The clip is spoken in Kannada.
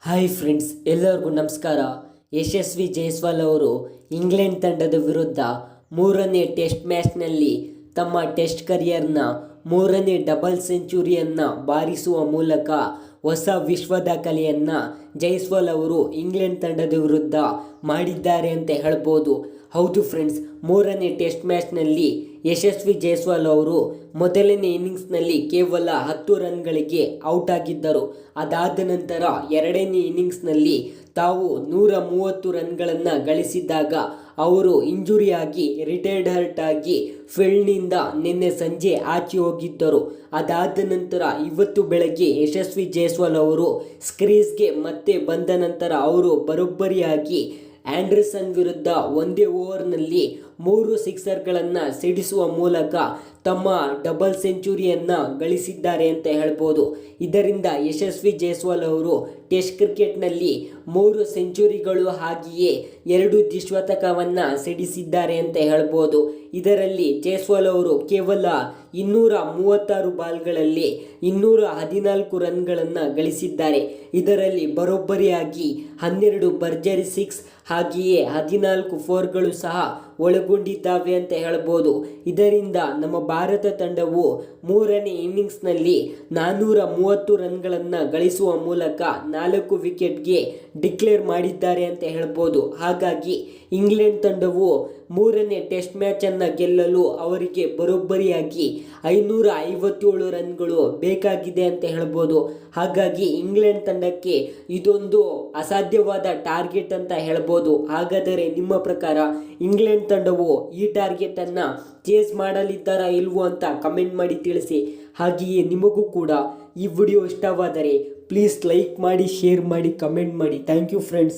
ಹಾಯ್ ಫ್ರೆಂಡ್ಸ್, ಎಲ್ಲರಿಗೂ ನಮಸ್ಕಾರ. ಯಶಸ್ವಿ ಜೈಸ್ವಾಲ್ ಅವರು ಇಂಗ್ಲೆಂಡ್ ತಂಡದ ವಿರುದ್ಧ ಮೂರನೇ ಟೆಸ್ಟ್ ಮ್ಯಾಚ್ನಲ್ಲಿ ತಮ್ಮ ಟೆಸ್ಟ್ ಕರಿಯರ್ನ ಮೂರನೇ ಡಬಲ್ ಸೆಂಚುರಿಯನ್ನು ಬಾರಿಸುವ ಮೂಲಕ ಹೊಸ ವಿಶ್ವ ದಾಖಲೆಯನ್ನು ಜೈಸ್ವಾಲ್ ಅವರು ಇಂಗ್ಲೆಂಡ್ ತಂಡದ ವಿರುದ್ಧ ಮಾಡಿದ್ದಾರೆ ಅಂತ ಹೇಳ್ಬೋದು. ಹೌದು ಫ್ರೆಂಡ್ಸ್, ಮೂರನೇ ಟೆಸ್ಟ್ ಮ್ಯಾಚ್ನಲ್ಲಿ ಯಶಸ್ವಿ ಜೈಸ್ವಾಲ್ ಅವರು ಮೊದಲನೇ ಇನ್ನಿಂಗ್ಸ್ನಲ್ಲಿ ಕೇವಲ 10 ರನ್ಗಳಿಗೆ ಔಟ್ ಆಗಿದ್ದರು. ಅದಾದ ನಂತರ ಎರಡನೇ ಇನ್ನಿಂಗ್ಸ್ನಲ್ಲಿ ತಾವು 130 ರನ್ಗಳನ್ನು ಗಳಿಸಿದ್ದಾಗ ಅವರು ಇಂಜುರಿಯಾಗಿ ರಿಟೈರ್ಡ್ ಹರ್ಟ್ ಆಗಿ ಫೀಲ್ಡ್ನಿಂದ ನಿನ್ನೆ ಸಂಜೆ ಆಚೆ ಹೋಗಿದ್ದರು. ಅದಾದ ನಂತರ ಇವತ್ತು ಬೆಳಗ್ಗೆ ಯಶಸ್ವಿ ಜೈಸ್ವಾಲ್ ಅವರು ಕ್ರೀಸ್ಗೆ ಮತ್ತೆ ಬಂದ ನಂತರ ಅವರು ಬರೋಬ್ಬರಿಯಾಗಿ ಆಂಡರ್ಸನ್ ವಿರುದ್ಧ ಒಂದೇ ಓವರ್ನಲ್ಲಿ 3 ಸಿಕ್ಸರ್ಗಳನ್ನು ಸಿಡಿಸುವ ಮೂಲಕ ತಮ್ಮ ಡಬಲ್ ಸೆಂಚುರಿಯನ್ನು ಗಳಿಸಿದ್ದಾರೆ ಅಂತ ಹೇಳ್ಬೋದು. ಇದರಿಂದ ಯಶಸ್ವಿ ಜೈಸ್ವಾಲ್ ಅವರು ಟೆಸ್ಟ್ ಕ್ರಿಕೆಟ್ನಲ್ಲಿ 3 ಸೆಂಚುರಿಗಳು ಹಾಗೆಯೇ 2 ದ್ವಿಶತಕವನ್ನು ಸಿಡಿಸಿದ್ದಾರೆ ಅಂತ ಹೇಳ್ಬೋದು. ಇದರಲ್ಲಿ ಜೈಸ್ವಾಲ್ ಅವರು ಕೇವಲ 236 ಬಾಲ್ಗಳಲ್ಲಿ 214 ರನ್ಗಳನ್ನು ಗಳಿಸಿದ್ದಾರೆ. ಇದರಲ್ಲಿ ಬರೋಬ್ಬರಿಯಾಗಿ 12 ಭರ್ಜರಿ ಸಿಕ್ಸ್ ಹಾಗೆಯೇ 14 ಫೋರ್ಗಳು ಸಹ ಒಳಗೊಂಡಿದ್ದಾವೆ ಅಂತ ಹೇಳ್ಬೋದು. ಇದರಿಂದ ನಮ್ಮ ಭಾರತ ತಂಡವು ಮೂರನೇ ಇನ್ನಿಂಗ್ಸ್ನಲ್ಲಿ 430 ರನ್ಗಳನ್ನು ಗಳಿಸುವ ಮೂಲಕ 4 ವಿಕೆಟ್ಗೆ ಡಿಕ್ಲೇರ್ ಮಾಡಿದ್ದಾರೆ ಅಂತ ಹೇಳ್ಬೋದು. ಹಾಗಾಗಿ ಇಂಗ್ಲೆಂಡ್ ತಂಡವು ಮೂರನೇ ಟೆಸ್ಟ್ ಮ್ಯಾಚನ್ನು ಗೆಲ್ಲಲು ಅವರಿಗೆ ಬರೋಬ್ಬರಿಯಾಗಿ 557 ರನ್ಗಳು ಬೇಕಾಗಿದೆ ಅಂತ ಹೇಳ್ಬೋದು. ಹಾಗಾಗಿ ಇಂಗ್ಲೆಂಡ್ ತಂಡಕ್ಕೆ ಇದೊಂದು ಅಸಾಧ್ಯವಾದ ಟಾರ್ಗೆಟ್ ಅಂತ ಹೇಳ್ಬೋದು. ಹಾಗಾದರೆ ನಿಮ್ಮ ಪ್ರಕಾರ ಇಂಗ್ಲೆಂಡ್ ತಂಡವು ಈ ಟಾರ್ಗೆಟನ್ನು ಚೇಸ್ ಮಾಡಲಿದ್ದಾರಾ ಇಲ್ವೋ ಅಂತ ಕಮೆಂಟ್ ಮಾಡಿ ತಿಳಿಸಿ. ಹಾಗೆಯೇ ನಿಮಗೂ ಕೂಡ ಈ ವಿಡಿಯೋ ಇಷ್ಟವಾದರೆ ಪ್ಲೀಸ್ ಲೈಕ್ ಮಾಡಿ, ಶೇರ್ ಮಾಡಿ, ಕಮೆಂಟ್ ಮಾಡಿ. Thank you friends.